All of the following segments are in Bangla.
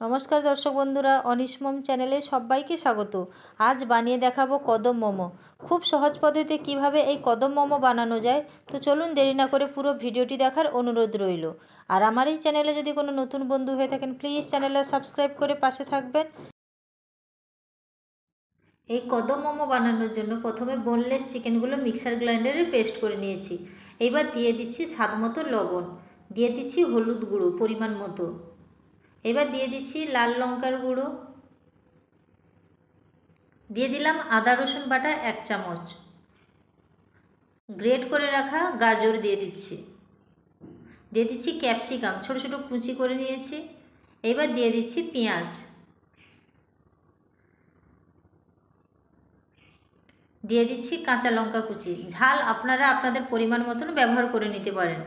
নমস্কার দর্শক বন্ধুরা, অনিশ মম চ্যানেলে সবাইকে স্বাগত। আজ বানিয়ে দেখাবো কদম মোমো। খুব সহজ পদ্ধতিতে কিভাবে এই কদম মোমো বানানো যায়, তো চলুন দেরি না করে পুরো ভিডিওটি দেখার অনুরোধ রইল। আর আমার এই চ্যানেলে যদি কোনো নতুন বন্ধু হয়ে থাকেন, প্লিজ চ্যানেলে সাবস্ক্রাইব করে পাশে থাকবেন। এই কদম মোমো বানানোর জন্য প্রথমে বোনলেস চিকেনগুলো মিক্সার গ্রাইন্ডারে পেস্ট করে নিয়েছি। এবার দিয়ে দিচ্ছি স্বাদ মতো লবণ, দিয়ে দিচ্ছি হলুদ গুঁড়ো পরিমাণ মতো, এবার দিয়ে দিচ্ছি লাল লঙ্কার গুঁড়ো, দিয়ে দিলাম আদা রসুন বাটা 1 চামচ, গ্রেট করে রাখা গাজর দিয়ে দিচ্ছি ক্যাপসিকাম ছোট ছোট কুচি করে নিয়েছি। এবার দিয়ে দিচ্ছি পেঁয়াজ, দিয়ে দিচ্ছি কাঁচা লঙ্কা কুচি। ঝাল আপনারা আপনাদের পরিমাণ মতন ব্যবহার করে নিতে পারেন।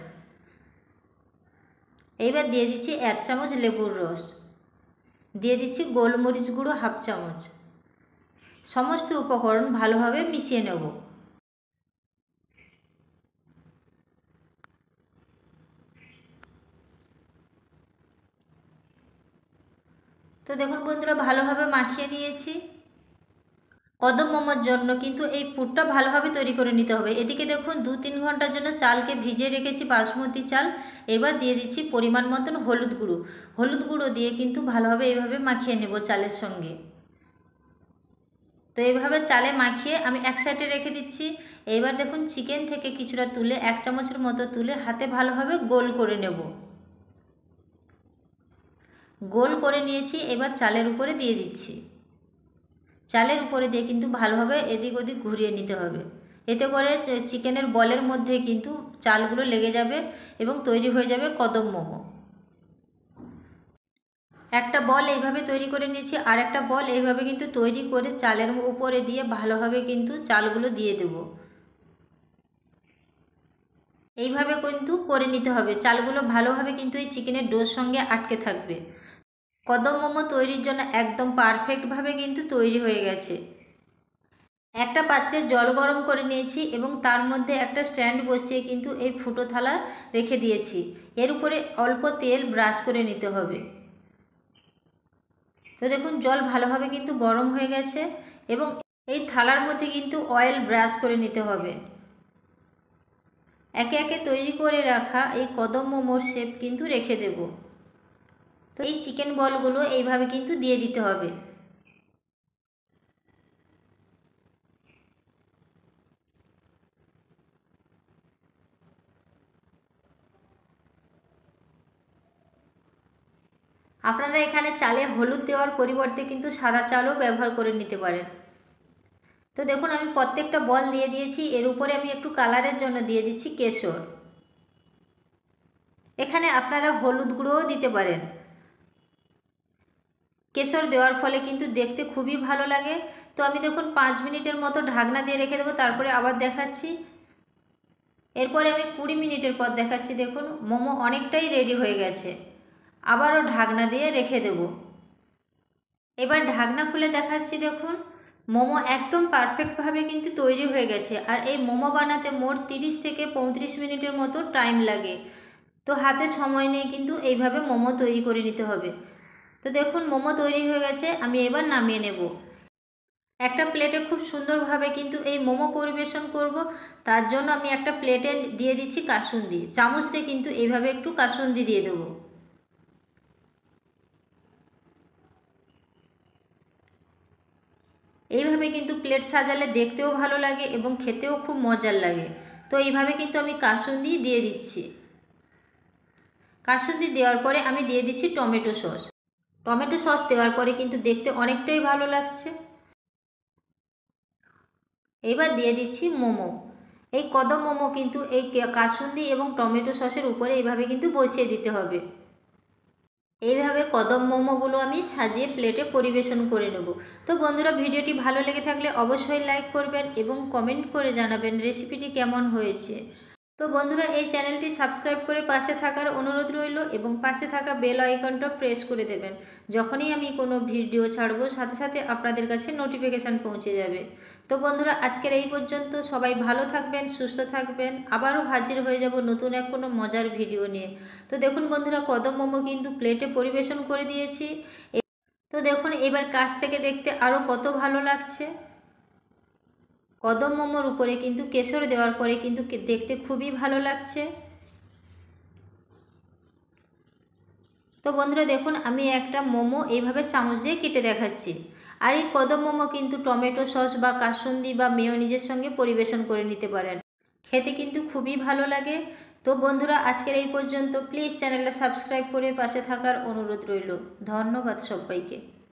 এইবার দিয়ে দিচ্ছি 1 চামচ লেবুর রস, দিয়ে দিচ্ছি গোলমরিচ গুঁড়ো 1/2 চামচ। সমস্ত উপকরণ ভালোভাবে মিশিয়ে নেব। তো দেখুন বন্ধুরা, ভালোভাবে মাখিয়ে নিয়েছি। কদম মোমোর জন্য কিন্তু এই পুরটা ভালোভাবে তৈরি করে নিতে হবে। এদিকে দেখুন 2-3 ঘন্টার জন্য চালকে ভিজিয়ে রেখেছি, বাসমতি চাল। এবার দিয়ে দিচ্ছি পরিমাণ মতন হলুদ গুঁড়ো। হলুদ গুঁড়ো দিয়ে কিন্তু ভালোভাবে এইভাবে মাখিয়ে নেব চালের সঙ্গে। তো এইভাবে চালে মাখিয়ে আমি এক সাইডে রেখে দিচ্ছি। এবার দেখুন চিকেন থেকে কিছুটা তুলে 1 চামচের মতো তুলে হাতে ভালোভাবে গোল করে নেব। গোল করে নিয়েছি, এবার চালের উপরে দিয়ে দিচ্ছি। চালের উপরে দিয়ে কিন্তু ভালোভাবে এদিক ওদিক ঘুরিয়ে নিতে হবে। এতে করে চিকেনের বলের মধ্যে কিন্তু চালগুলো লেগে যাবে এবং তৈরি হয়ে যাবে কদম মোমো। একটা বল এইভাবে তৈরি করে নিয়েছি, আর একটা বল এইভাবে কিন্তু তৈরি করে চালের উপরে দিয়ে ভালোভাবে কিন্তু চালগুলো দিয়ে দেব। এইভাবে কিন্তু করে নিতে হবে। চালগুলো ভালোভাবে কিন্তু এই চিকেনের ডোর সঙ্গে আটকে থাকবে। কদম মোমো তৈরির জন্য একদম পারফেক্টভাবে কিন্তু তৈরি হয়ে গেছে। একটা পাত্রে জল গরম করে নিয়েছি এবং তার মধ্যে একটা স্ট্যান্ড বসিয়ে কিন্তু এই ফুটো থালা রেখে দিয়েছি। এর উপরে অল্প তেল ব্রাশ করে নিতে হবে। তো দেখুন জল ভালোভাবে কিন্তু গরম হয়ে গেছে এবং এই থালার মধ্যে কিন্তু অয়েল ব্রাশ করে নিতে হবে। একে একে তৈরি করে রাখা এই কদম মোমোর শেপ কিন্তু রেখে দেব। তো এই চিকেন বলগুলো এইভাবে কিন্তু দিয়ে দিতে হবে। আপনারা এখানে চালে হলুদ দেওয়ার পরিবর্তে কিন্তু সাদা চালও ব্যবহার করে নিতে পারেন। তো দেখুন আমি প্রত্যেকটা বল দিয়ে দিয়েছি। এর উপরে আমি একটু কালারের জন্য দিয়ে দিচ্ছি কেশর। এখানে আপনারা হলুদ গুঁড়োও দিতে পারেন। কেশর দেওয়ার ফলে কিন্তু দেখতে খুবই ভালো লাগে। তো আমি দেখুন 5 মিনিটের মতো ঢাকনা দিয়ে রেখে দেবো, তারপরে আবার দেখাচ্ছি। এরপরে আমি 20 মিনিটের পর দেখাচ্ছি। দেখুন মোমো অনেকটাই রেডি হয়ে গেছে। আবারও ঢাকনা দিয়ে রেখে দেব। এবার ঢাকনা খুলে দেখাচ্ছি। দেখুন মোমো একদম পারফেক্টভাবে কিন্তু তৈরি হয়ে গেছে। আর এই মোমো বানাতে মোট 30 থেকে 35 মিনিটের মতো টাইম লাগে। তো হাতে সময় নেই, কিন্তু এইভাবে মোমো তৈরি করে নিতে হবে। তো দেখুন মোমো তৈরি হয়ে গেছে, আমি এবার নামিয়ে নেব। একটা প্লেটে খুব সুন্দরভাবে কিন্তু এই মোমো পরিবেশন করব। তার জন্য আমি একটা প্লেটে দিয়ে দিচ্ছি কাসুন্দি। চামচ দিয়ে কিন্তু এইভাবে একটু কাসুন্দি দিয়ে দেবো। এইভাবে কিন্তু প্লেট সাজালে দেখতেও ভালো লাগে এবং খেতেও খুব মজার লাগে। তো এইভাবে কিন্তু আমি কাসুন্দি দিয়ে দিচ্ছি। কাসুন্দি দেওয়ার পরে আমি দিয়ে দিচ্ছি টমেটো সস। টমেটো সস দেওয়ার পরে কিন্তু দেখতে অনেকটাই ভালো লাগছে। এবার দিয়ে দিচ্ছি মোমো। এই কদম মোমো কিন্তু এই কাসুন্দি এবং টমেটো সসের উপরে এইভাবে কিন্তু বসিয়ে দিতে হবে। এইভাবে কদম মোমোগুলো আমি সাজিয়ে প্লেটে পরিবেশন করে নেব। তো বন্ধুরা, ভিডিওটি ভালো লেগে থাকলে অবশ্যই লাইক করবেন এবং কমেন্ট করে জানাবেন রেসিপিটি কেমন হয়েছে। তো বন্ধুরা এই চ্যানেলটি সাবস্ক্রাইব করে পাশে থাকার অনুরোধ রইল এবং পাশে থাকা বেল আইকনটা প্রেস করে দেবেন। যখনই আমি কোনো ভিডিও ছাড়বো সাথে সাথে আপনাদের কাছে নোটিফিকেশান পৌঁছে যাবে। তো বন্ধুরা আজকের এই পর্যন্ত, সবাই ভালো থাকবেন, সুস্থ থাকবেন। আবারও হাজির হয়ে যাব নতুন এক কোনো মজার ভিডিও নিয়ে। তো দেখুন বন্ধুরা, কদম মোমো কিন্তু প্লেটে পরিবেশন করে দিয়েছি। তো দেখুন এবার কাছ থেকে দেখতে আরও কত ভালো লাগছে। কদম মোমোর উপরে কিন্তু কেশর দেওয়ার পরে কিন্তু দেখতে খুবই ভালো লাগছে। তো বন্ধুরা দেখুন আমি একটা মোমো এইভাবে চামচ দিয়ে কেটে দেখাচ্ছি। আর এই কদম মোমো কিন্তু টমেটো সস বা কাসুন্দি বা মেয়োনিজের সঙ্গে পরিবেশন করে নিতে পারেন, খেতে কিন্তু খুবই ভালো লাগে। তো বন্ধুরা আজকের এই পর্যন্ত, প্লিজ চ্যানেলটা সাবস্ক্রাইব করে পাশে থাকার অনুরোধ রইল। ধন্যবাদ সবাইকে।